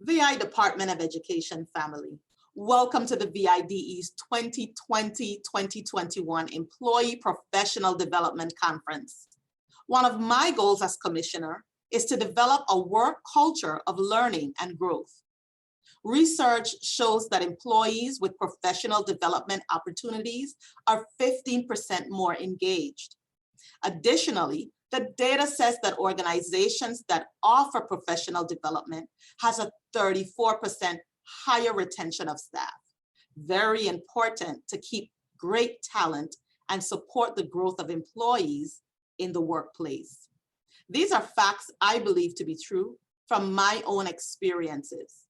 VI Department of Education family, welcome to the VIDE's 2020-2021 Employee Professional Development Conference. One of my goals as commissioner is to develop a work culture of learning and growth. Research shows that employees with professional development opportunities are 15% more engaged. Additionally, the data says that organizations that offer professional development has a 34% higher retention of staff. Very important to keep great talent and support the growth of employees in the workplace. These are facts I believe to be true from my own experiences.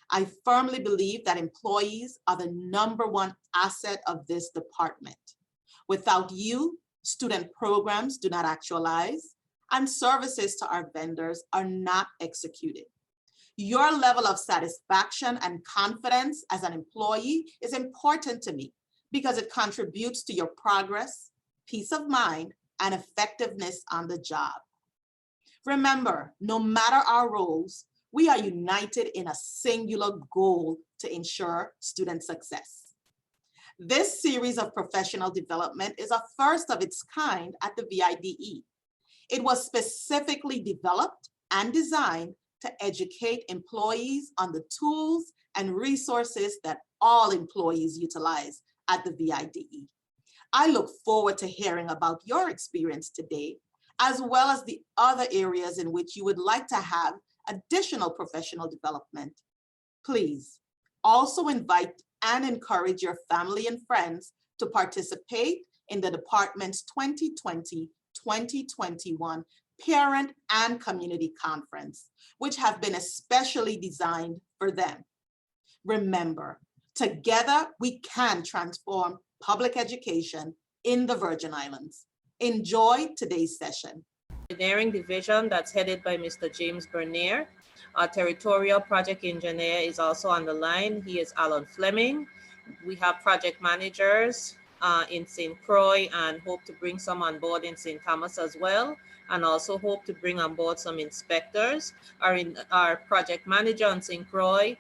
I firmly believe that employees are the #1 asset of this department. Without you, student programs do not actualize, and services to our vendors are not executed. Your level of satisfaction and confidence as an employee is important to me because it contributes to your progress, peace of mind, and effectiveness on the job. Remember, no matter our roles, we are united in a singular goal to ensure student success. This series of professional development is a first of its kind at the VIDE. It was specifically developed and designed to educate employees on the tools and resources that all employees utilize at the VIDE. I look forward to hearing about your experience today, as well as the other areas in which you would like to have additional professional development. Please also invite and encourage your family and friends to participate in the department's 2020-2021 Parent and Community Conference, which have been especially designed for them. Remember, together we can transform public education in the Virgin Islands. Enjoy today's session. Engineering division that's headed by Mr. James Bernier. Our territorial project engineer is also on the line. He is Alan Fleming. We have project managers in St. Croix and hope to bring some on board in St. Thomas as well, and also hope to bring on board some inspectors. Our project manager on St. Croix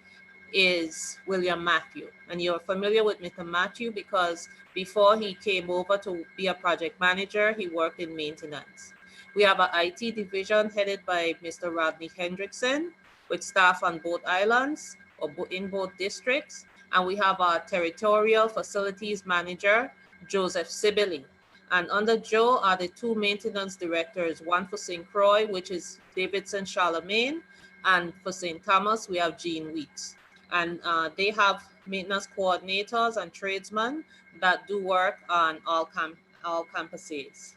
is William Matthew, and you're familiar with Mr. Matthew because before he came over to be a project manager, he worked in maintenance. We have an IT division headed by Mr. Rodney Hendrickson with staff on both islands or in both districts. And we have our territorial facilities manager, Joseph Sibley. And under Joe are the 2 maintenance directors, one for St. Croix, which is Davidson Charlemagne, and for St. Thomas, we have Jean Weeks. And they have maintenance coordinators and tradesmen that do work on all campuses.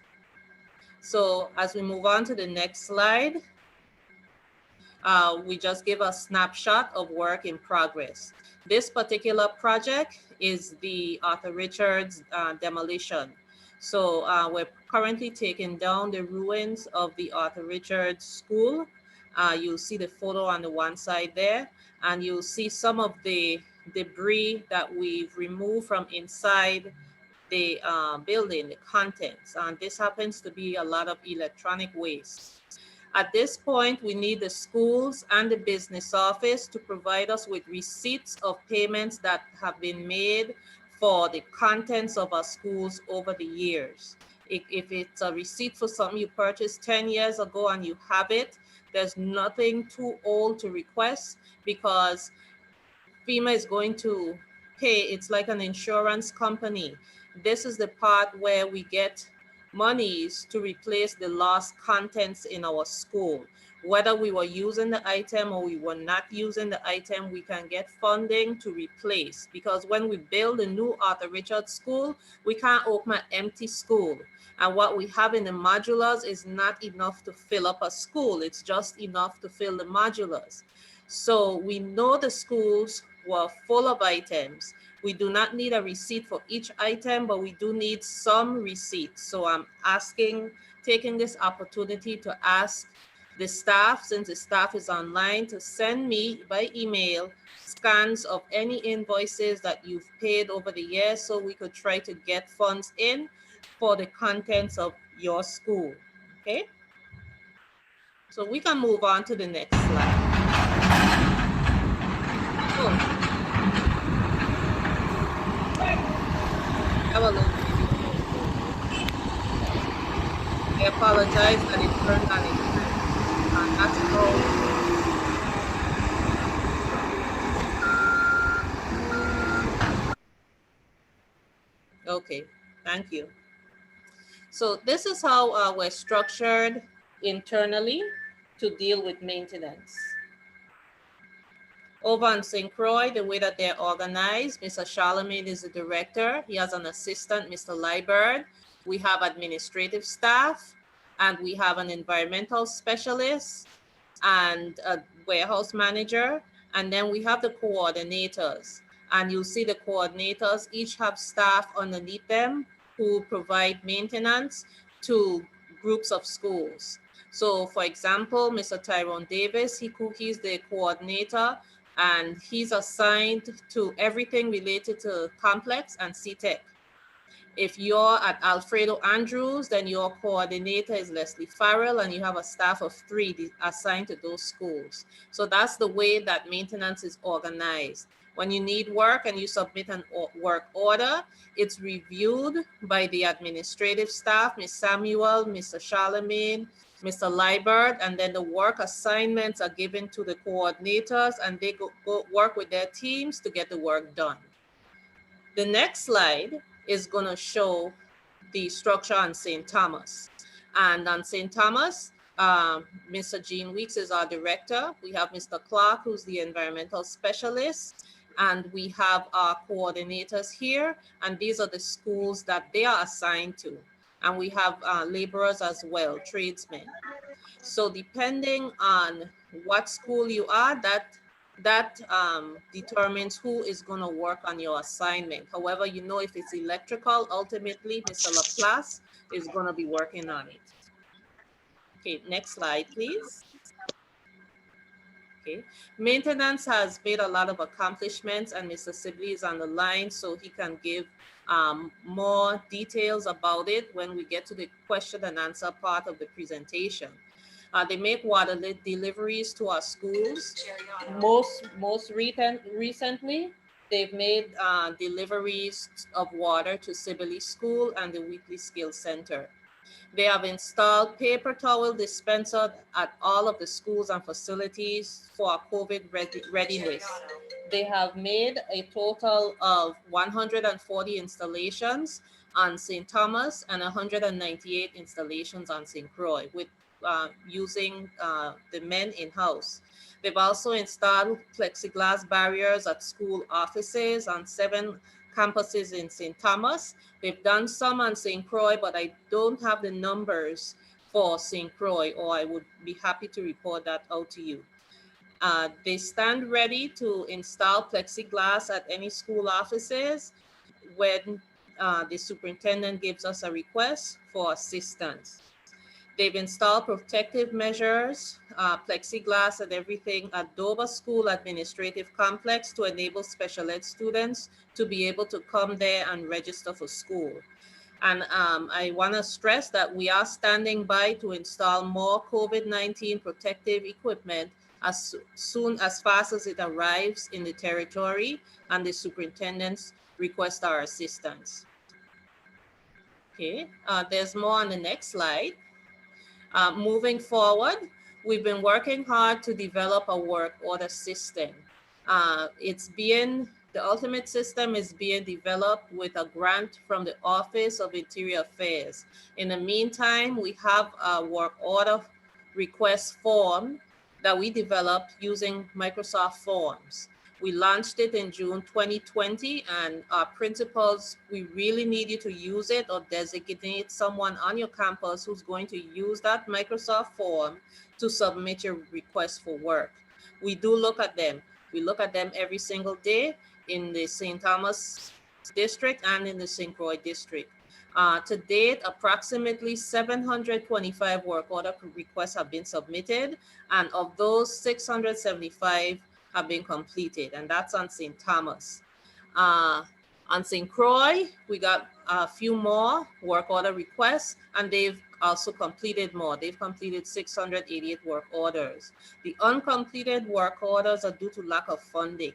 So as we move on to the next slide, we just give a snapshot of work in progress. This particular project is the Arthur Richards demolition. So we're currently taking down the ruins of the Arthur Richards School. You'll see the photo on the one side there, and you'll see some of the debris that we've removed from inside the building, the contents. And this happens to be a lot of electronic waste. At this point, we need the schools and the business office to provide us with receipts of payments that have been made for the contents of our schools over the years. If it's a receipt for something you purchased 10 years ago and you have it, there's nothing too old to request because Fema is going to pay. It's like an insurance company. This is the part where we get monies to replace the lost contents in our school. Whether we were using the item or we were not using the item, we can get funding to replace. Because when we build a new Arthur Richards School, we can't open an empty school. And what we have in the modulars is not enough to fill up a school. It's just enough to fill the modulars. So we know the schools were full of items. We do not need a receipt for each item, but we do need some receipts. So I'm taking this opportunity to ask the staff, since the staff is online, to send me by email scans of any invoices that you've paid over the years so we could try to get funds in for the contents of your school, okay? So we can move on to the next slide. emphasize that it turned on its time. And that's how. Okay, thank you. So this is how we're structured internally to deal with maintenance. Over on St. Croix, the way that they're organized, Mr. Charlemagne is the director. He has an assistant, Mr. Liebert. We have administrative staff, and we have an environmental specialist and a warehouse manager. And then we have the coordinators. And you'll see the coordinators each have staff underneath them who provide maintenance to groups of schools. So for example, Mr. Tyrone Davis, he's the coordinator, and he's assigned to everything related to complex and CTEC. If you're at Alfredo Andrews, then your coordinator is Leslie Farrell, and you have a staff of 3 assigned to those schools. So that's the way that maintenance is organized. When you need work and you submit an work order, it's reviewed by the administrative staff, Ms. Samuel, Mr. Charlemagne, Mr. Liebert, and then the work assignments are given to the coordinators, and they go work with their teams to get the work done. The next slide is going to show the structure on St. Thomas. And on St. Thomas, Mr. Gene Weeks is our director. We have Mr. Clark, who's the environmental specialist. And we have our coordinators here. And these are the schools that they are assigned to. And we have laborers as well, tradesmen. So depending on what school you are, that determines who is going to work on your assignment. However, you know, if it's electrical, ultimately, Mr. Laplace is going to be working on it. Okay, next slide, please. Okay, maintenance has made a lot of accomplishments, and Mr. Sibley is on the line, so he can give more details about it when we get to the question and answer part of the presentation. They make water deliveries to our schools. Most recently, they've made deliveries of water to Sibley School and the Wheatley Skills Center. They have installed paper towel dispenser at all of the schools and facilities for COVID readiness. They have made a total of 140 installations on St. Thomas and 198 installations on St. Croix with using the men in-house. They've also installed plexiglass barriers at school offices on 7 campuses in St. Thomas. They've done some on St. Croix, but I don't have the numbers for St. Croix, or I would be happy to report that out to you. They stand ready to install plexiglass at any school offices when the superintendent gives us a request for assistance. They've installed protective measures, plexiglass and everything at Dover School Administrative Complex to enable special ed students to be able to come there and register for school. And I want to stress that we are standing by to install more COVID-19 protective equipment as fast as it arrives in the territory and the superintendents request our assistance. Okay, there's more on the next slide. Moving forward, we've been working hard to develop a work order system. The ultimate system is being developed with a grant from the Office of Interior Affairs. In the meantime, we have a work order request form that we developed using Microsoft Forms. We launched it in June 2020, and our principals, we really need you to use it or designate someone on your campus who's going to use that Microsoft form to submit your request for work. We do look at them. We look at them every single day in the St. Thomas district and in the St. Croix district. To date, approximately 725 work order requests have been submitted, and of those, 675 have been completed, and that's on St. Thomas. On St. Croix, we got a few more work order requests, and they've also completed more. They've completed 688 work orders. The uncompleted work orders are due to lack of funding.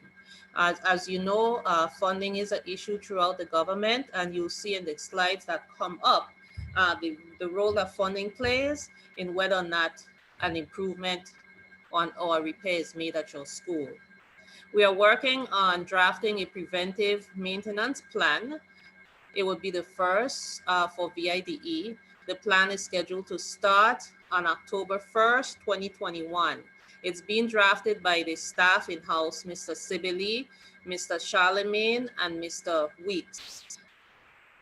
As you know, funding is an issue throughout the government, and you'll see in the slides that come up the role that funding plays in whether or not an improvement on or repair is made at your school. We are working on drafting a preventive maintenance plan. It would be the first for VIDE. The plan is scheduled to start on October 1st, 2021. It's being drafted by the staff in-house, Mr. Sibylle, Mr. Charlemagne, and Mr. Weeks.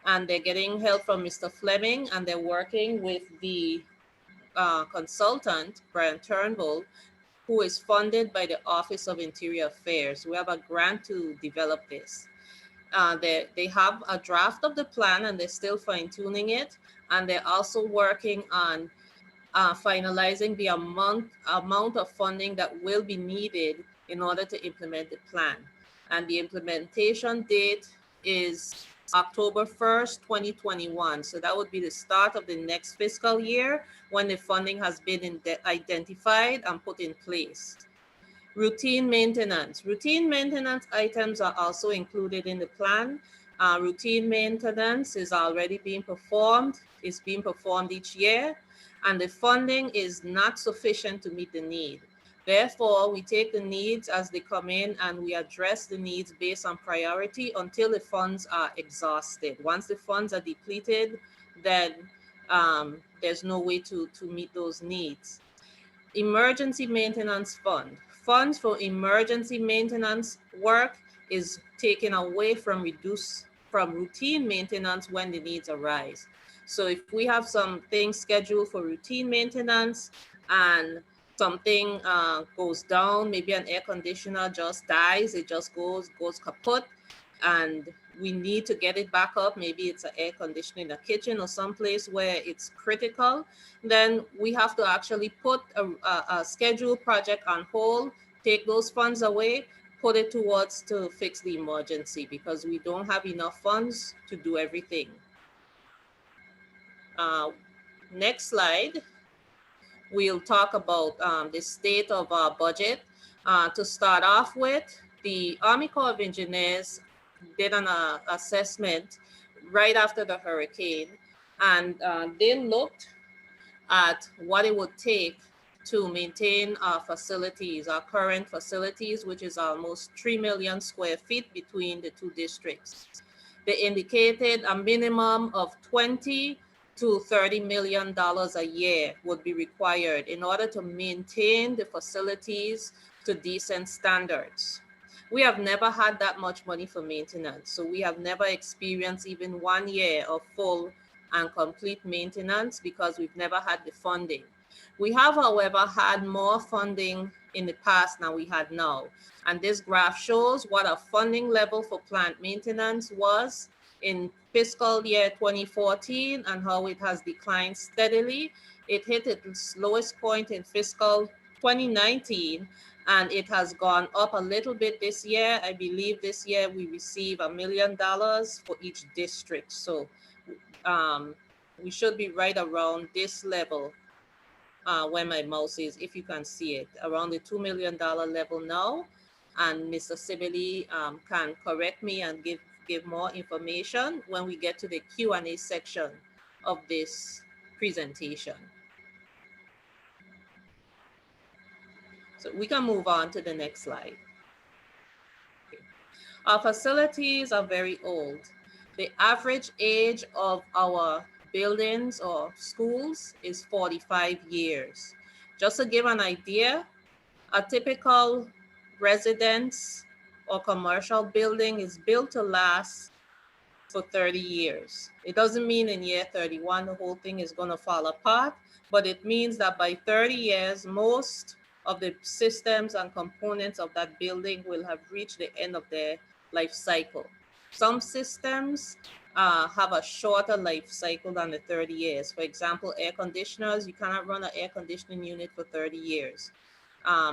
And they're getting help from Mr. Fleming, and they're working with the consultant, Brian Turnbull, who is funded by the Office of Interior Affairs. We have a grant to develop this. They have a draft of the plan and they're still fine tuning it. And they're also working on finalizing the amount of funding that will be needed in order to implement the plan. And the implementation date is October 1st, 2021. So that would be the start of the next fiscal year when the funding has been identified and put in place. Routine maintenance. Routine maintenance items are also included in the plan. Routine maintenance is already being performed. It's being performed each year, and the funding is not sufficient to meet the need. Therefore, we take the needs as they come in and we address the needs based on priority until the funds are exhausted. Once the funds are depleted, then there's no way to meet those needs. Emergency maintenance fund. Funds for emergency maintenance work is taken away from routine maintenance when the needs arise. So if we have some things scheduled for routine maintenance and something goes down, maybe an air conditioner just dies, it just goes kaput, and we need to get it back up, maybe it's an air conditioner in a kitchen or someplace where it's critical, then we have to actually put a scheduled project on hold, take those funds away, put it towards to fix the emergency because we don't have enough funds to do everything. Next slide. We'll talk about the state of our budget. To start off with, the Army Corps of Engineers did an assessment right after the hurricane, and they looked at what it would take to maintain our facilities, our current facilities, which is almost 3 million square feet between the two districts. They indicated a minimum of $20 to $30 million a year would be required in order to maintain the facilities to decent standards. We have never had that much money for maintenance, so we have never experienced even 1 year of full and complete maintenance because we've never had the funding. We have, however, had more funding in the past than we had now. And this graph shows what our funding level for plant maintenance was in fiscal year 2014 and how it has declined steadily. It hit its lowest point in fiscal 2019, and it has gone up a little bit this year. I believe this year we receive $1 million for each district. So we should be right around this level where my mouse is, if you can see it, around the $2 million level now. And Mr. Sibylle can correct me and give more information when we get to the Q&A section of this presentation. So we can move on to the next slide. Our facilities are very old. The average age of our buildings or schools is 45 years. Just to give an idea, a typical residence or commercial building is built to last for 30 years. It doesn't mean in year 31 the whole thing is going to fall apart, but it means that by 30 years, most of the systems and components of that building will have reached the end of their life cycle. Some systems have a shorter life cycle than the 30 years. For example, air conditioners, you cannot run an air conditioning unit for 30 years.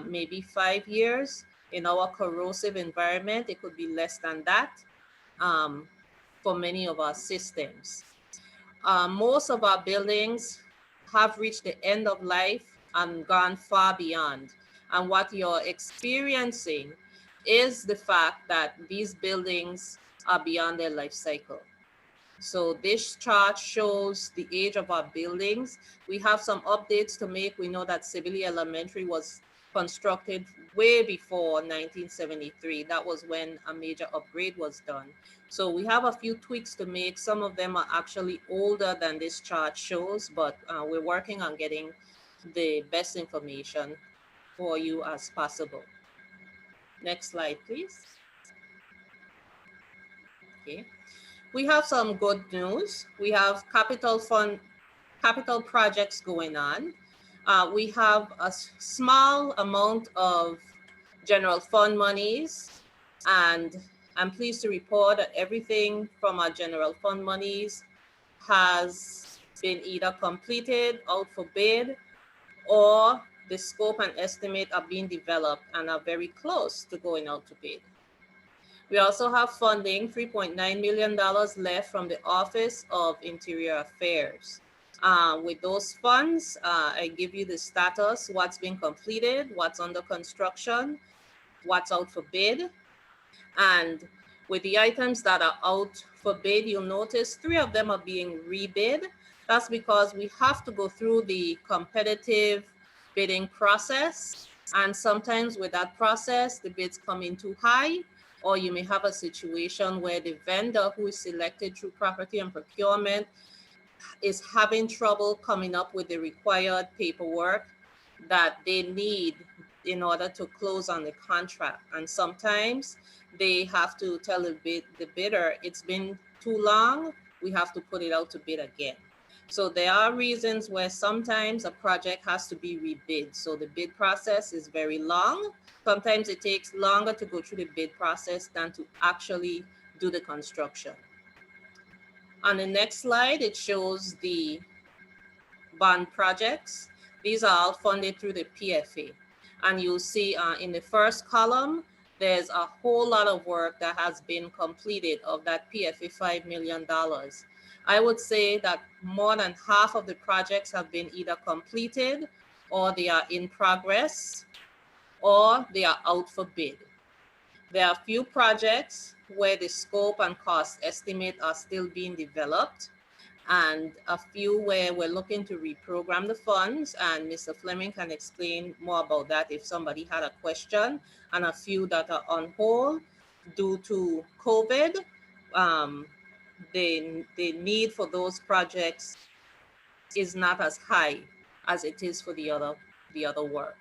Maybe 5 years. In our corrosive environment, it could be less than that for many of our systems. Most of our buildings have reached the end of life and gone far beyond. And what you're experiencing is the fact that these buildings are beyond their life cycle. So this chart shows the age of our buildings. We have some updates to make. We know that Sibley Elementary was constructed way before 1973. That was when a major upgrade was done. So we have a few tweaks to make. Some of them are actually older than this chart shows, but we're working on getting the best information for you as possible. Next slide, please. Okay. We have some good news. We have capital projects going on. We have a small amount of general fund monies, and I'm pleased to report that everything from our general fund monies has been either completed, out for bid, or the scope and estimate are being developed and are very close to going out to bid. We also have funding, $3.9 million left from the Office of Interior Affairs. With those funds, I give you the status, what's been completed, what's under construction, what's out for bid. And with the items that are out for bid, you'll notice 3 of them are being rebid. That's because we have to go through the competitive bidding process. And sometimes with that process, the bids come in too high, or you may have a situation where the vendor who is selected through property and procurement is having trouble coming up with the required paperwork that they need in order to close on the contract. And sometimes they have to tell the bidder, it's been too long, we have to put it out to bid again. So there are reasons where sometimes a project has to be rebid. So the bid process is very long. Sometimes it takes longer to go through the bid process than to actually do the construction. On the next slide, it shows the bond projects. These are all funded through the PFA. And you'll see in the first column, there's a whole lot of work that has been completed of that PFA $5 million. I would say that more than half of the projects have been either completed, or they are in progress, or they are out for bid. There are a few projects where the scope and cost estimate are still being developed, and a few where we're looking to reprogram the funds, and Mr. Fleming can explain more about that if somebody had a question, and a few that are on hold due to COVID. The need for those projects is not as high as it is for the other work.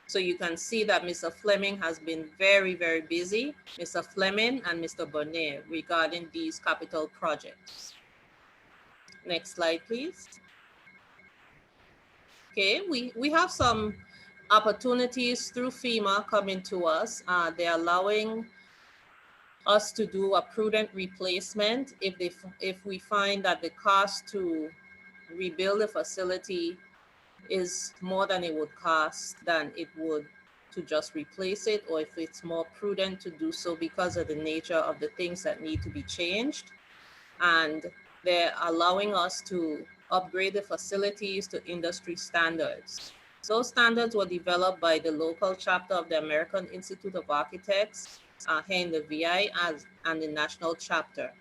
So you can see that Mr. Fleming has been very, very busy, Mr. Fleming and Mr. Bonnet, regarding these capital projects. Next slide, please. Okay, we have some opportunities through FEMA coming to us. They're allowing us to do a prudent replacement if we find that the cost to rebuild the facility is more than it would cost than it would to just replace it, or if it's more prudent to do so because of the nature of the things that need to be changed. And they're allowing us to upgrade the facilities to industry standards. Those standards were developed by the local chapter of the American Institute of Architects here in the VI and the national chapter.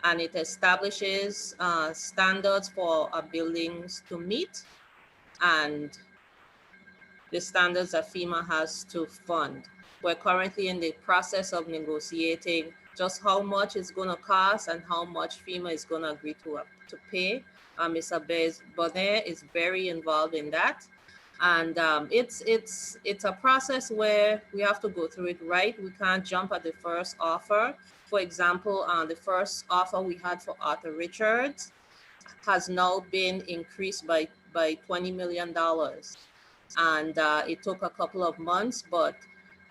And it establishes standards for our buildings to meet, and the standards that FEMA has to fund. We're currently in the process of negotiating just how much it's going to cost and how much FEMA is going to agree to pay. Mr. Bonnet is very involved in that. And it's a process where we have to go through it right. We can't jump at the first offer. For example, the first offer we had for Arthur Richards has now been increased by $20 million. And it took a couple of months, but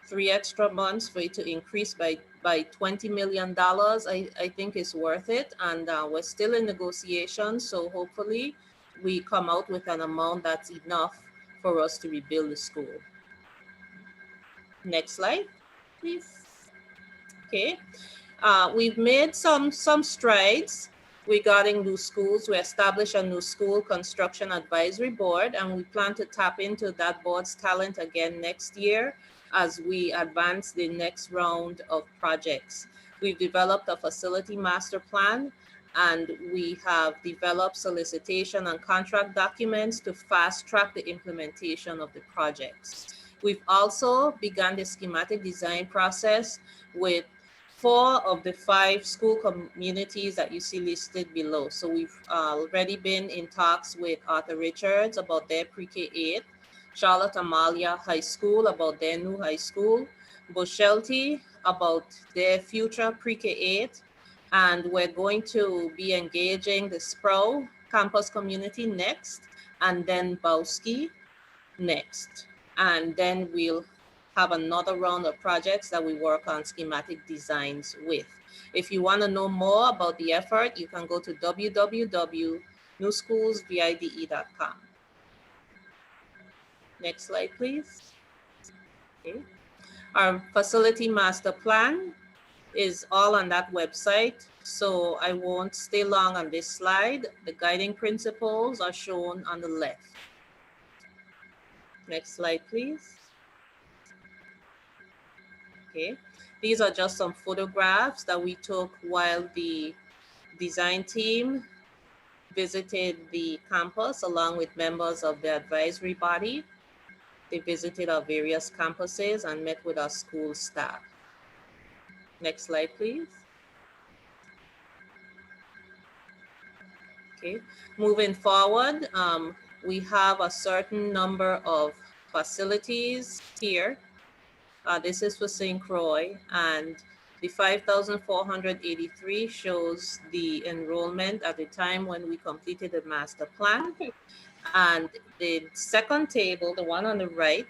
3 extra months for it to increase by $20 million, I think is worth it. And we're still in negotiations, so hopefully we come out with an amount that's enough for us to rebuild the school. Next slide, please. Okay, we've made some strides regarding new schools. We established a new school construction advisory board, and we plan to tap into that board's talent again next year as we advance the next round of projects. We've developed a facility master plan, and we have developed solicitation and contract documents to fast track the implementation of the projects. We've also begun the schematic design process with 4 of the 5 school communities that you see listed below. So we've already been in talks with Arthur Richards about their pre-K 8, Charlotte Amalia High School about their new high school, Boshelty about their future pre-K 8, and we're going to be engaging the Sproul campus community next, and then Bowski next. And then we'll have another round of projects that we work on schematic designs with. If you want to know more about the effort, you can go to www.newschoolsvide.com. Next slide, please. Okay. Our facility master plan is all on that website, so I won't stay long on this slide. The guiding principles are shown on the left. Next slide, please. Okay, these are just some photographs that we took while the design team visited the campus along with members of the advisory body. They visited our various campuses and met with our school staff. Next slide, please. Okay, moving forward, we have a certain number of facilities here. This is for St. Croix, and the 5,483 shows the enrollment at the time when we completed the master plan. And the second table, the one on the right,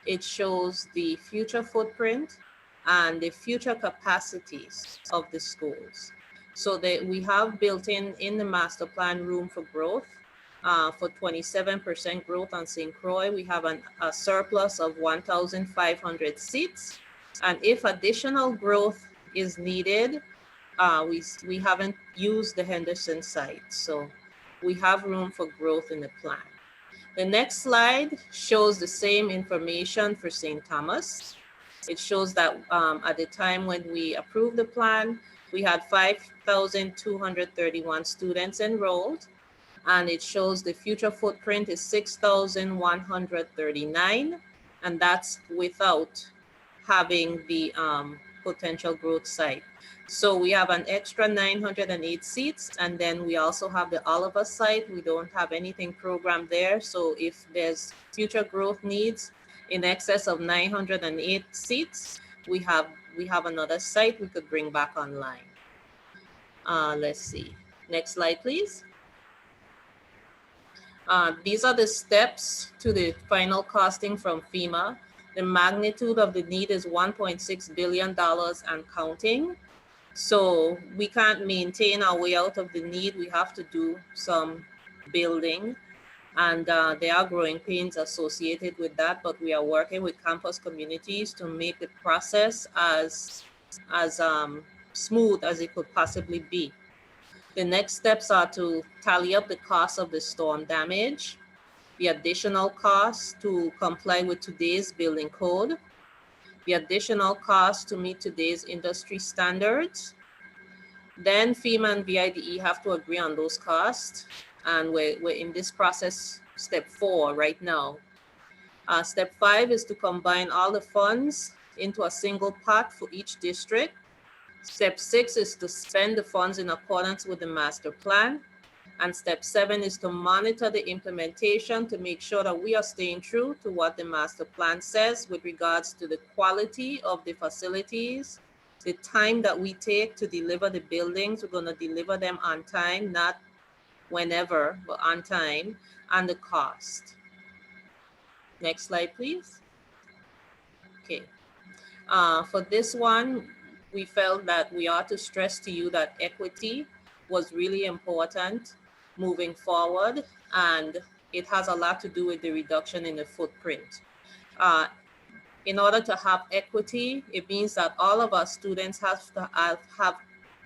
it shows the future footprint and the future capacities of the schools. So that we have built in the master plan room for growth. For 27% growth on St. Croix, we have a surplus of 1,500 seats. And if additional growth is needed, we haven't used the Henderson site. So we have room for growth in the plan. The next slide shows the same information for St. Thomas. It shows that at the time when we approved the plan, we had 5,231 students enrolled, and it shows the future footprint is 6,139, and that's without having the potential growth site. So we have an extra 908 seats, and then we also have the Oliver site. We don't have anything programmed there. So if there's future growth needs in excess of 908 seats, we have another site we could bring back online. Let's see. Next slide, please. These are the steps to the final costing from FEMA. The magnitude of the need is $1.6 billion and counting. So we can't maintain our way out of the need. We have to do some building, and there are growing pains associated with that, but we are working with campus communities to make the process as smooth as it could possibly be. The next steps are to tally up the cost of the storm damage, the additional cost to comply with today's building code, the additional cost to meet today's industry standards. Then FEMA and VIDE have to agree on those costs, and we're in this process, step 4 right now. Step 5 is to combine all the funds into a single pot for each district. Step 6 is to spend the funds in accordance with the master plan. And step 7 is to monitor the implementation to make sure that we are staying true to what the master plan says with regards to the quality of the facilities, the time that we take to deliver the buildings. We're going to deliver them on time, not whenever, but on time, and the cost. Next slide, please. Okay. For this one, we felt that we ought to stress to you that equity was really important moving forward, and it has a lot to do with the reduction in the footprint. In order to have equity, it means that all of our students have to have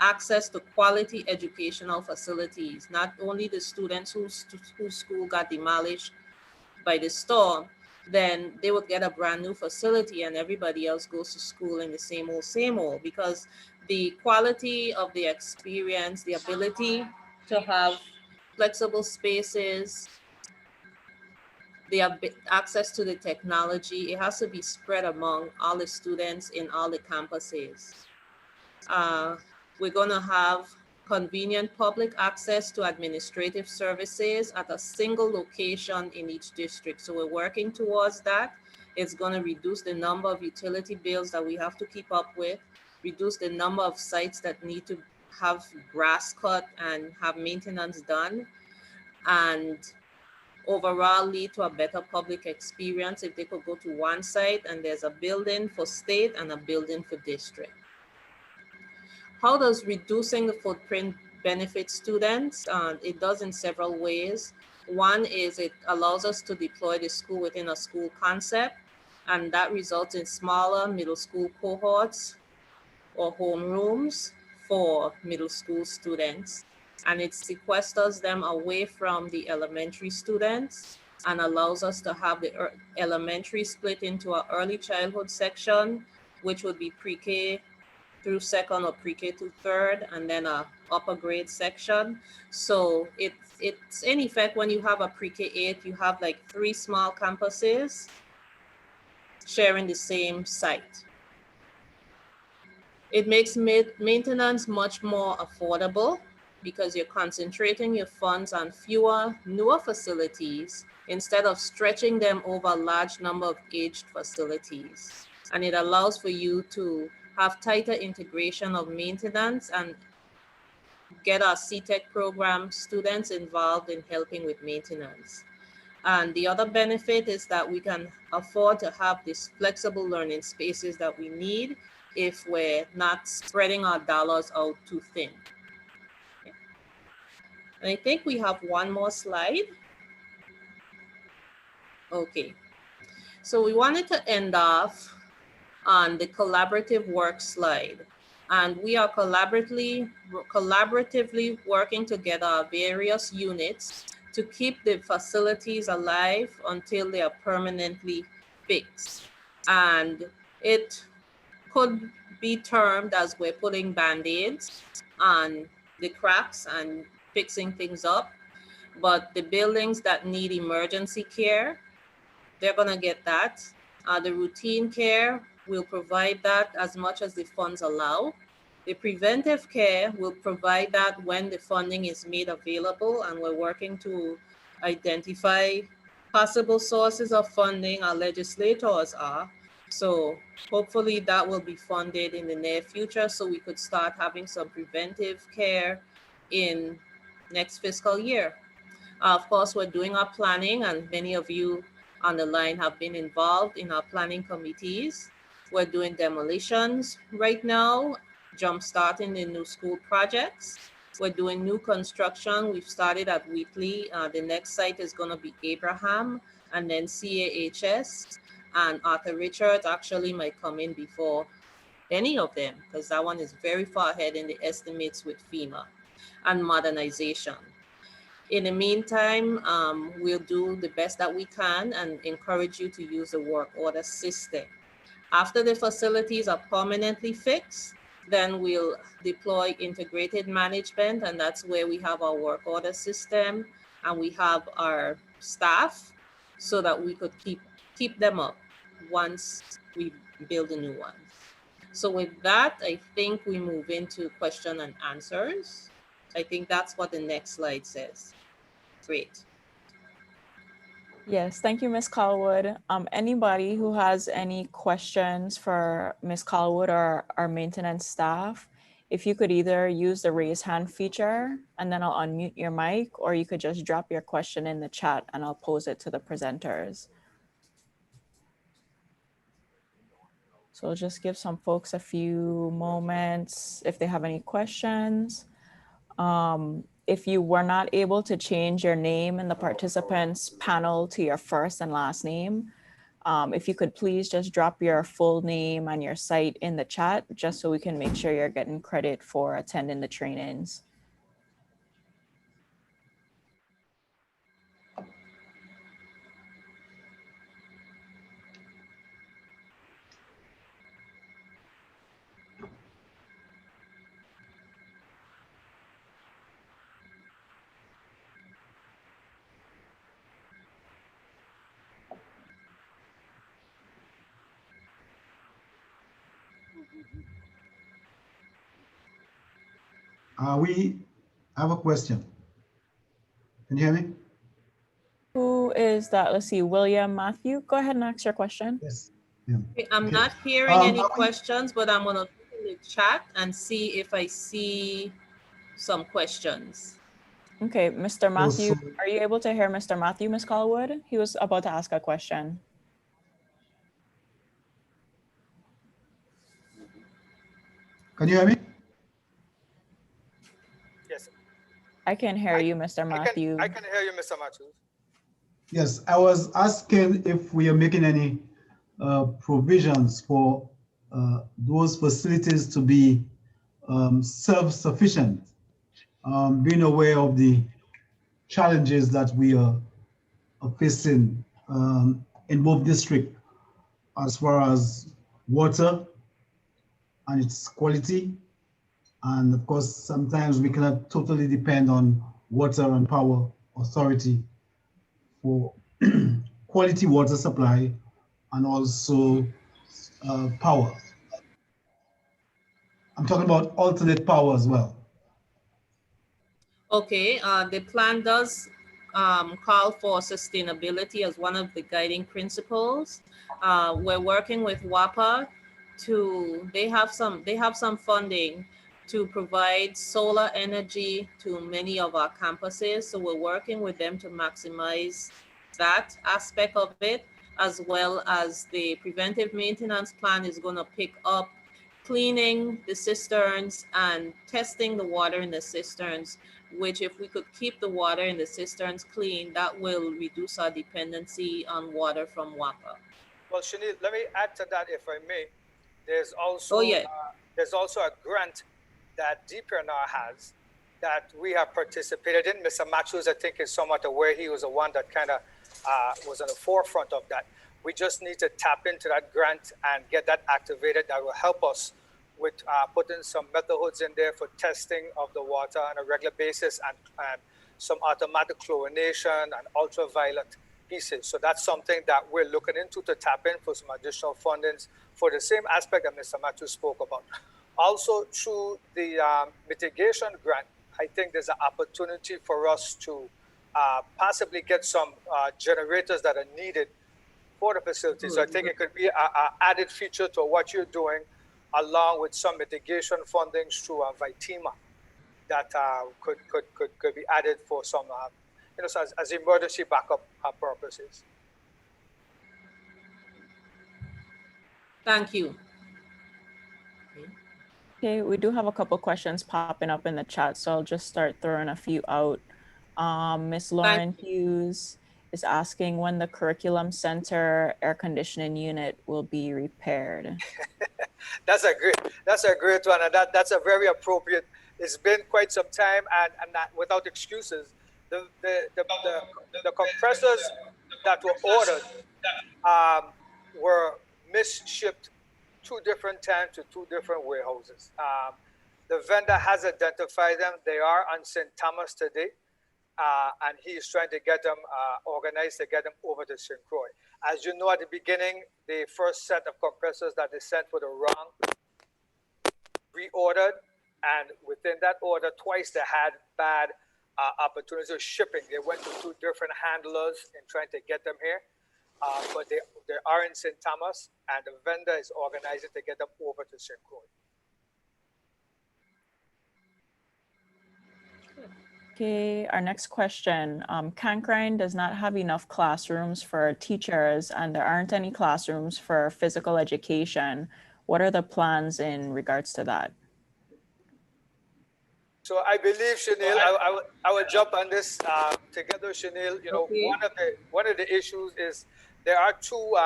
access to quality educational facilities, not only the students whose school got demolished by the storm, then they would get a brand new facility and everybody else goes to school in the same old, because the quality of the experience, the ability to have flexible spaces, the access to the technology, it has to be spread among all the students in all the campuses. We're going to have convenient public access to administrative services at a single location in each district. So we're working towards that. It's going to reduce the number of utility bills that we have to keep up with, reduce the number of sites that need to have grass cut and have maintenance done, and overall lead to a better public experience if they could go to one site and there's a building for state and a building for district. How does reducing the footprint benefit students? It does in several ways. One is it allows us to deploy the school within a school concept, and that results in smaller middle school cohorts or homerooms for middle school students. And it sequesters them away from the elementary students and allows us to have the elementary split into an early childhood section, which would be pre-K through second or pre-K to third, and then a upper grade section. So it's in effect, when you have a pre-K 8, you have like 3 small campuses sharing the same site. It makes maintenance much more affordable because you're concentrating your funds on fewer, newer facilities instead of stretching them over a large number of aged facilities. And it allows for you to have tighter integration of maintenance and get our CTEC program students involved in helping with maintenance. And the other benefit is that we can afford to have these flexible learning spaces that we need if we're not spreading our dollars out too thin. Okay. And I think we have one more slide. Okay. So we wanted to end off on the collaborative work slide. And we are collaboratively working together various units to keep the facilities alive until they are permanently fixed. And it could be termed as we're putting band-aids on the cracks and fixing things up. But the buildings that need emergency care, they're gonna get that. The routine care will provide that as much as the funds allow. The preventive care will provide that when the funding is made available, and we're working to identify possible sources of funding. Our legislators are. So hopefully that will be funded in the near future so we could start having some preventive care in next fiscal year. Of course, we're doing our planning, and many of you on the line have been involved in our planning committees. We're doing demolitions right now, jump-starting the new school projects. We're doing new construction. We've started at Wheatley. The next site is going to be Abraham, and then CAHS. And Arthur Richards actually might come in before any of them, because that one is very far ahead in the estimates with FEMA. And modernization. In the meantime, we'll do the best that we can and encourage you to use the work order system. After the facilities are permanently fixed, then we'll deploy integrated management, and that's where we have our work order system and we have our staff so that we could keep them up once we build a new one. So with that, I think we move into question and answers. I think that's what the next slide says. Great. Yes, thank you, Ms. Colwood. Anybody who has any questions for Ms. Colwood or our maintenance staff, if you could either use the raise hand feature and then I'll unmute your mic, or you could just drop your question in the chat and I'll pose it to the presenters. So we'll just give some folks a few moments if they have any questions. If you were not able to change your name in the participants panel to your first and last name, if you could please just drop your full name and your site in the chat, just so we can make sure you're getting credit for attending the trainings. We have a question. Can you hear me? Who is that? Let's see, William Matthew. Go ahead and ask your question. Yes. Yeah. Okay, I'm Okay. not hearing any are we- questions, but I'm gonna look in the chat and see if I see some questions. Okay, Mr. Matthew, so- are you able to hear Mr. Matthew, Ms. Colwood? He was about to ask a question. Can you hear me? Yes, I can hear you, Mr. Matthew. I can hear you, Mr. Matthews. Yes, I was asking if we are making any provisions for those facilities to be self-sufficient, being aware of the challenges that we are facing in both districts as far as water and its quality. And of course, sometimes we cannot totally depend on water and power authority for quality water supply and also power. I'm talking about alternate power as well. Okay, the plan does call for sustainability as one of the guiding principles. We're working with WAPA to, they have some funding to provide solar energy to many of our campuses. So we're working with them to maximize that aspect of it, as well as the preventive maintenance plan is going to pick up cleaning the cisterns and testing the water in the cisterns, which if we could keep the water in the cisterns clean, that will reduce our dependency on water from WAPA. Well, Shanil, let me add to that, if I may. There's also there's also a grant that DPNR has that we have participated in. Mr. Matthews, I think, is somewhat aware. He was the one that kind of was on the forefront of that. We just need to tap into that grant and get that activated. That will help us with putting some metal hoods in there for testing of the water on a regular basis and some automatic chlorination and ultraviolet pieces. So that's something that we're looking into to tap in for some additional fundings for the same aspect that Mr. Matthews spoke about. Also, through the mitigation grant, I think there's an opportunity for us to possibly get some generators that are needed for the facility. So I think it could be an added feature to what you're doing, along with some mitigation fundings through VITEMA that could be added for some, so as emergency backup purposes. Thank you. Okay, we do have a couple questions popping up in the chat, so I'll just start throwing a few out. Miss Lauren Hughes is asking when the curriculum center air conditioning unit will be repaired. That's a great one, and that's a very appropriate. It's been quite some time, and not, without excuses, the compressors that were ordered were misshipped 2 different times to 2 different warehouses. The vendor has identified them. They are on St. Thomas today. And he is trying to get them organized to get them over to St. Croix. As you know, at the beginning, the first set of compressors that they sent for the wrong reordered, and within that order, twice they had bad opportunities of shipping. They went to 2 different handlers in trying to get them here, but they are in St. Thomas, and the vendor is organizing to get them over to St. Croix. Okay, our next question. Cancrine does not have enough classrooms for teachers, and there aren't any classrooms for physical education. What are the plans in regards to that? So I believe, Shanil, I will jump on this together, Shanil. You know, Okay. one of the issues is there are 2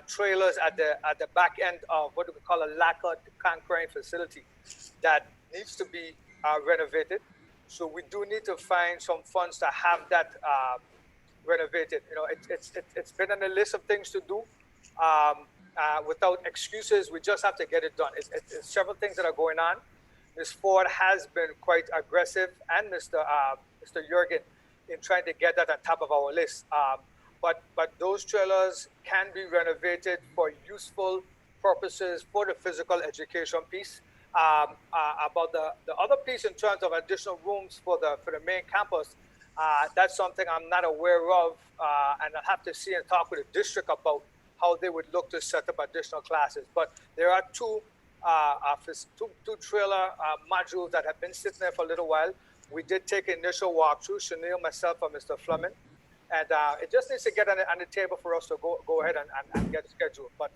trailers at the back end of what we call a lacquered concrete facility that needs to be renovated. So we do need to find some funds to have that renovated. You know, it's been on the list of things to do. Without excuses, we just have to get it done. It's several things that are going on. Ms. Ford has been quite aggressive, and Mr. Jurgen, in trying to get that on top of our list. But those trailers can be renovated for useful purposes for the physical education piece. About the other piece in terms of additional rooms for the main campus, that's something I'm not aware of, and I'll have to see and talk with the district about how they would look to set up additional classes. But there are two trailer modules that have been sitting there for a little while. We did take an initial walkthrough, Chanel, myself, and Mr. Fleming, and it just needs to get on the table for us to go ahead and get scheduled. But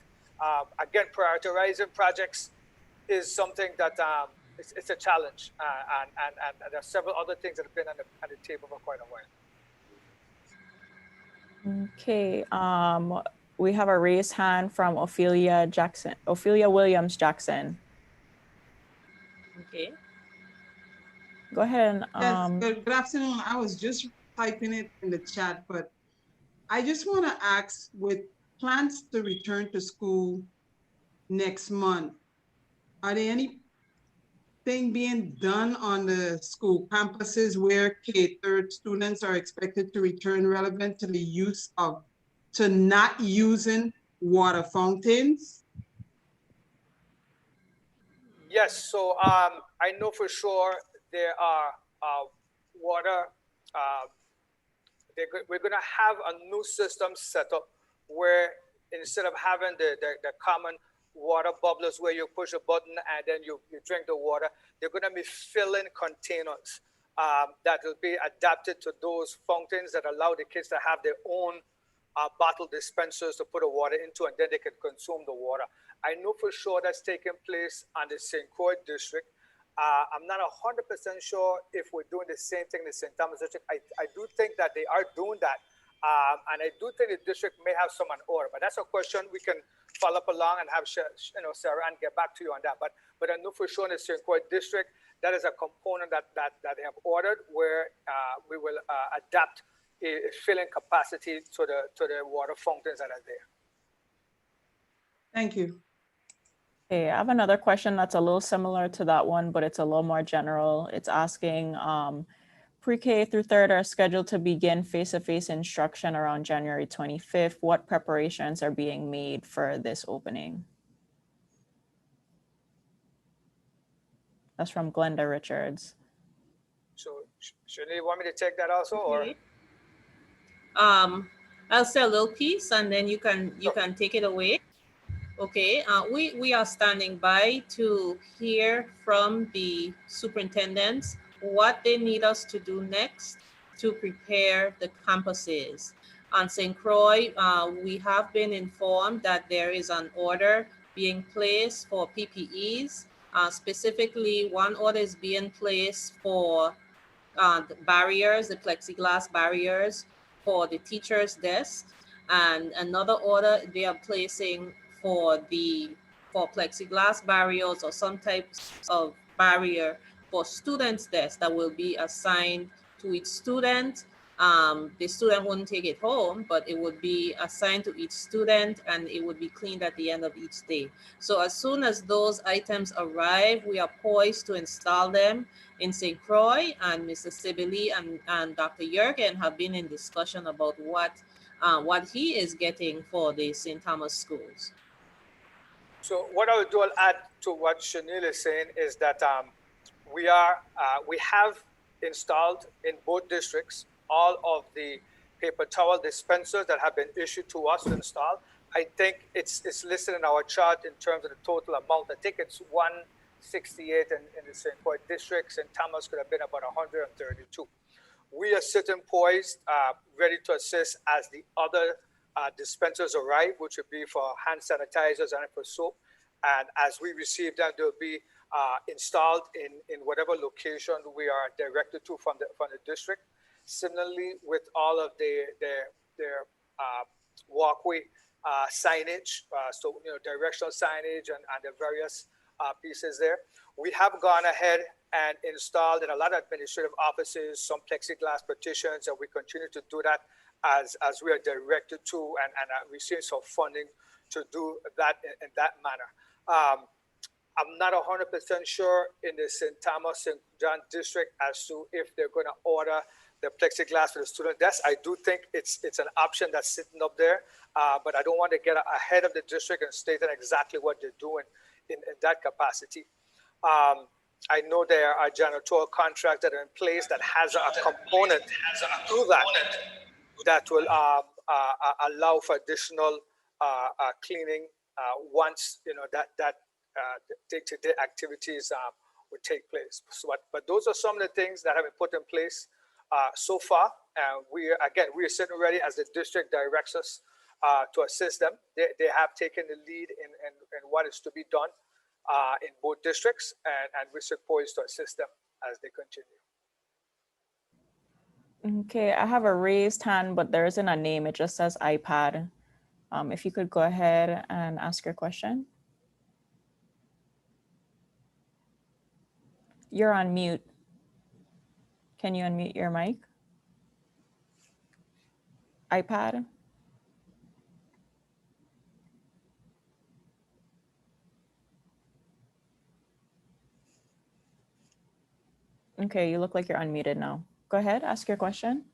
again, prioritizing projects is something that it's a challenge, and there are several other things that have been on the table for quite a while. Okay, we have a raised hand from Ophelia Williams Jackson. Okay. Go ahead. Yes, good afternoon. I was just typing it in the chat, but I just want to ask, with plans to return to school next month, are there anything being done on the school campuses where K-3 students are expected to return relevant to the use of, to not using water fountains? Yes, so I know for sure there are water, we're going to have a new system set up where instead of having the common water bubblers where you push a button and then you drink the water, they're going to be filling containers that will be adapted to those fountains that allow the kids to have their own bottle dispensers to put the water into, and then they can consume the water. I know for sure that's taking place on the St. Croix district. I'm not 100% sure if we're doing the same thing in the St. Thomas district. I do think that they are doing that. And I do think the district may have some on order, but that's a question we can follow up along and have Sarah and get back to you on that. But I know for sure in the St. Croix district, that is a component that they have ordered where we will adapt a filling capacity to the water fountains that are there. Thank you. Okay, I have another question that's a little similar to that one, but it's a little more general. It's asking, pre-K through third are scheduled to begin face-to-face instruction around January 25th. What preparations are being made for this opening? That's from Glenda Richards. So, Shani, you want me to take that also, or? Okay. I'll say a little piece, and then you can take it away. Okay, we are standing by to hear from the superintendents what they need us to do next to prepare the campuses. On St. Croix, we have been informed that there is an order being placed for PPEs. Specifically, one order is being placed for the barriers, the plexiglass barriers for the teacher's desk, and another order they are placing for plexiglass barriers or some types of barrier for students' desks that will be assigned to each student. The student wouldn't take it home, but it would be assigned to each student and it would be cleaned at the end of each day. So as soon as those items arrive, we are poised to install them in St. Croix, and Mr. Sibili and Dr. Yergin have been in discussion about what he is getting for the St. Thomas schools. So what I would do, I'll add to what Chanel is saying is that we have installed in both districts all of the paper towel dispensers that have been issued to us to install. I think it's listed in our chart in terms of the total amount. I think it's 168 in the St. Croix district. St. Thomas could have been about 132. We are sitting poised, ready to assist as the other dispensers arrive, which would be for hand sanitizers and for soap. And as we receive them, they'll be installed in whatever location we are directed to from the district. Similarly, with all of their walkway signage, so directional signage and the various pieces there. We have gone ahead and installed in a lot of administrative offices some plexiglass partitions, and we continue to do that as we are directed to, and receive some funding to do that in that manner. I'm not 100% sure in the St. Thomas, St. John district as to if they're going to order the plexiglass for the student desk. I do think it's an option that's sitting up there, but I don't want to get ahead of the district and state exactly what they're doing in that capacity. I know there are janitorial contracts that are in place that has a component to that will allow for additional cleaning once that day-to-day activities would take place. So, but those are some of the things that have been put in place so far. We are sitting ready as the district directs us to assist them. They have taken the lead in what is to be done in both districts, and we're poised to assist them as they continue. Okay, I have a raised hand, but there isn't a name. It just says iPad. If you could go ahead and ask your question. You're on mute. Can you unmute your mic? iPad? Okay, you look like you're unmuted now. Go ahead, ask your question.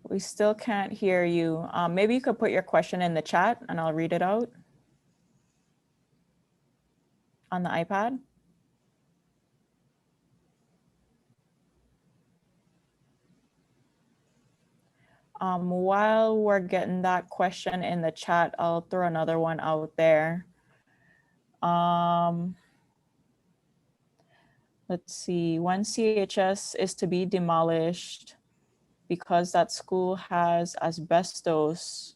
We still can't hear you. Maybe you could put your question in the chat and I'll read it out on the iPad. While we're getting that question in the chat, I'll throw another one out there. Let's see, when CHS is to be demolished because that school has asbestos,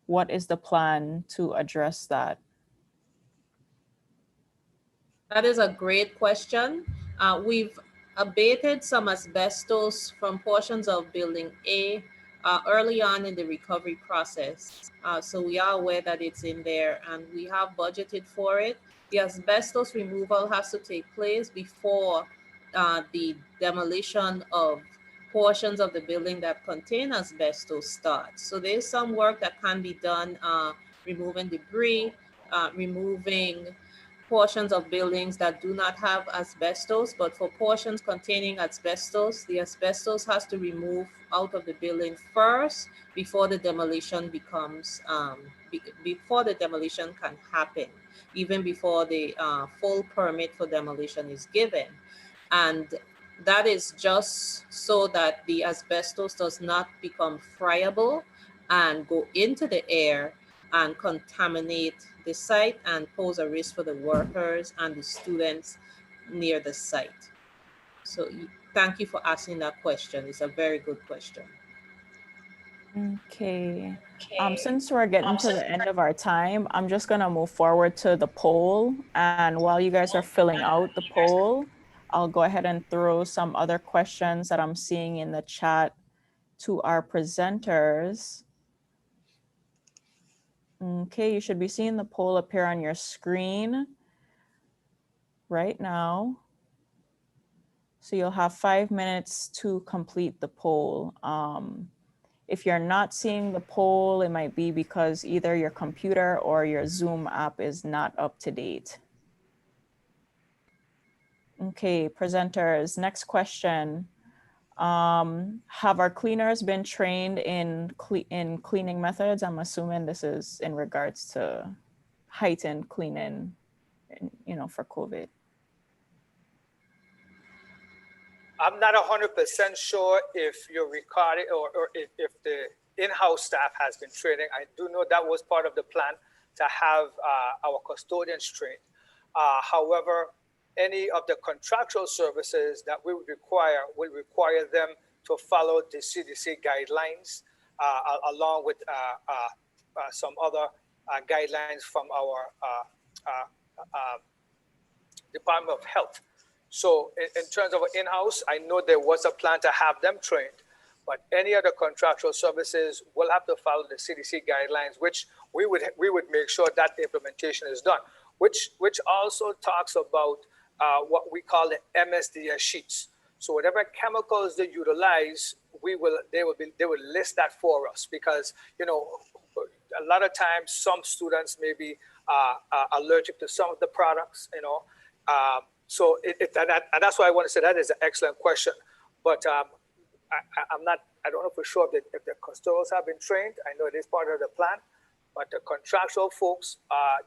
what is the plan to address that? That is a great question. We've abated some asbestos from portions of Building A early on in the recovery process. So we are aware that it's in there and we have budgeted for it. The asbestos removal has to take place before the demolition of portions of the building that contain asbestos starts. So there's some work that can be done removing debris, removing portions of buildings that do not have asbestos, but for portions containing asbestos, the asbestos has to remove out of the building first before the demolition becomes, before the demolition can happen, even before the full permit for demolition is given. And that is just so that the asbestos does not become friable and go into the air and contaminate the site and pose a risk for the workers and the students near the site. So thank you for asking that question. It's a very good question. Okay. Since we're getting to the end of our time, I'm just gonna move forward to the poll. And while you guys are filling out the poll, I'll go ahead and throw some other questions that I'm seeing in the chat to our presenters. Okay, you should be seeing the poll appear on your screen right now. So you'll have 5 minutes to complete the poll. If you're not seeing the poll, it might be because either your computer or your Zoom app is not up to date. Okay, presenters, next question. Have our cleaners been trained in cleaning methods? I'm assuming this is in regards to heightened cleaning, for COVID. I'm not 100% sure if you're recording or if the in-house staff has been training. I do know that was part of the plan to have our custodians trained. However, any of the contractual services that we would require will require them to follow the CDC guidelines along with some other guidelines from our Department of Health. So in terms of in-house, I know there was a plan to have them trained, but any other contractual services will have to follow the CDC guidelines, which we would make sure that the implementation is done, which also talks about what we call the MSDS sheets. So whatever chemicals they utilize, they will list that for us, because a lot of times some students may be allergic to some of the products, So and that's why I want to say that is an excellent question. But I'm not, I don't know for sure if the custodials have been trained. I know it is part of the plan, but the contractual folks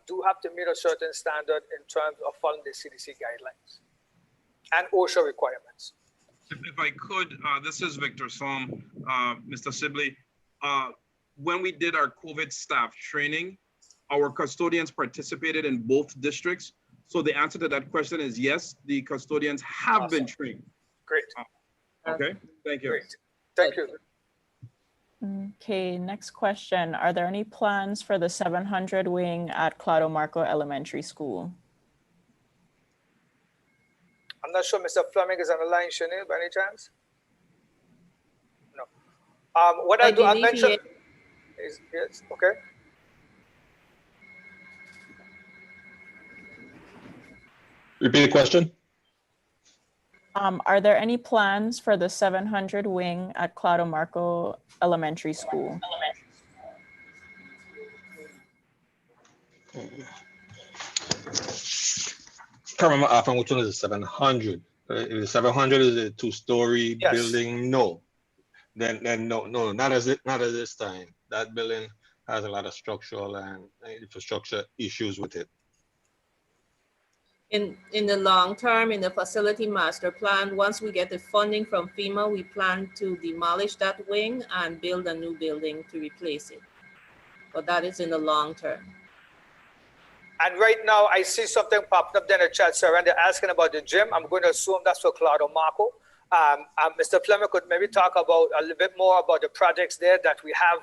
do have to meet a certain standard in terms of following the CDC guidelines and OSHA requirements. If I could, this is Victor Som, Mr. Sibley. When we did our COVID staff training, our custodians participated in both districts. So the answer to that question is yes, the custodians have been trained. Great. Okay, thank you. Great. Thank you. Okay, next question. Are there any plans for the 700 wing at Clado Marco Elementary School? I'm not sure Mr. Fleming is on the line, Chanel, by any chance? No. What I mentioned is, yes, okay. Repeat the question. Are there any plans for the 700 wing at Clado Marco Elementary School? Can't remember often which one is the 700. If the 700 is a two-story building, no. Then no, not at this time. That building has a lot of structural and infrastructure issues with it. In the long term, in the facility master plan, once we get the funding from FEMA, we plan to demolish that wing and build a new building to replace it. But that is in the long term. And right now, I see something popping up there in the chat, sir, and they're asking about the gym. I'm going to assume that's for Clado Marco. Mr. Fleming could maybe talk about a little bit more about the projects there that we have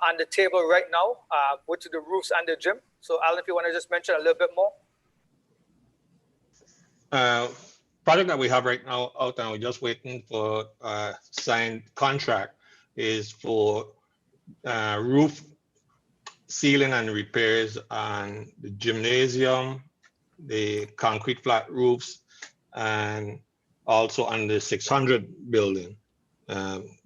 on the table right now, which are the roofs and the gym. So Alan, if you want to just mention a little bit more. Project that we have right now out and we're just waiting for signed contract is for roof sealing and repairs on the gymnasium, the concrete flat roofs, and also on the 600 building.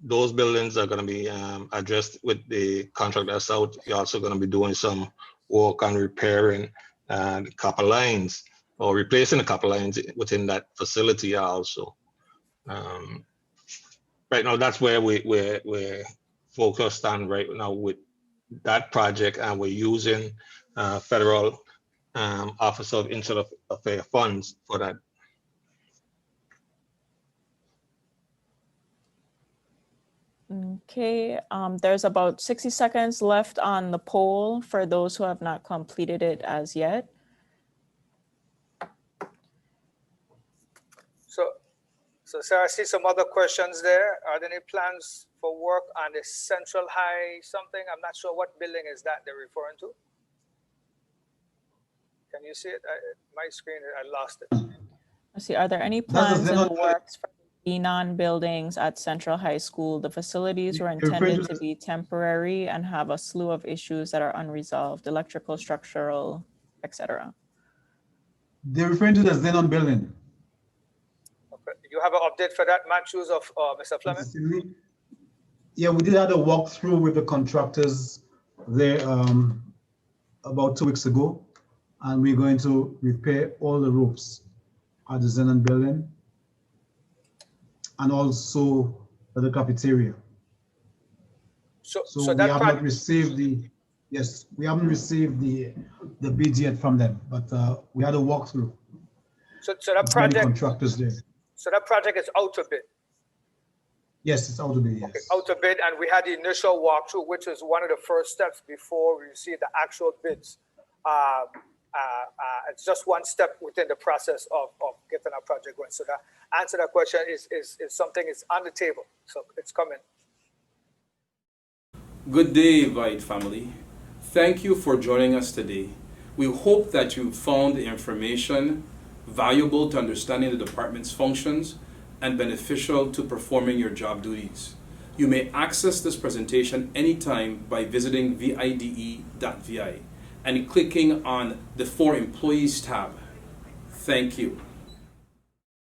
Those buildings are going to be addressed with the contract that's out. You're also going to be doing some work on repairing the copper lines or replacing the copper lines within that facility also. Right now, that's where we're focused on right now with that project, and we're using federal Office of Internal Affairs funds for that. Okay, there's about 60 seconds left on the poll for those who have not completed it as yet. So Sarah, I see some other questions there. Are there any plans for work on the Central High something? I'm not sure what building is that they're referring to. Can you see it? My screen, I lost it. Let's see, are there any plans in the works for Enon buildings at Central High School? The facilities were intended to be temporary and have a slew of issues that are unresolved, electrical, structural, etc. They're referring to the Zenon building. Okay. You have an update for that, Matthews of Mr. Fleming? Yeah, we did have a walkthrough with the contractors there about 2 weeks ago, and we're going to repair all the roofs at the Zenon building and also at the cafeteria. So we have not received the, yes, we haven't received the bids yet from them, but we had a walkthrough. So that project, contractors there. So that project is out to bid? Yes, it's out to bid, yes. Okay, out to bid, and we had the initial walkthrough, which is one of the first steps before we receive the actual bids. It's just one step within the process of getting our project going. So that answer that question is something is on the table. So it's coming. Good day, VIDE family. Thank you for joining us today. We hope that you found the information valuable to understanding the department's functions and beneficial to performing your job duties. You may access this presentation anytime by visiting vide.vi and clicking on the For Employees tab. Thank you.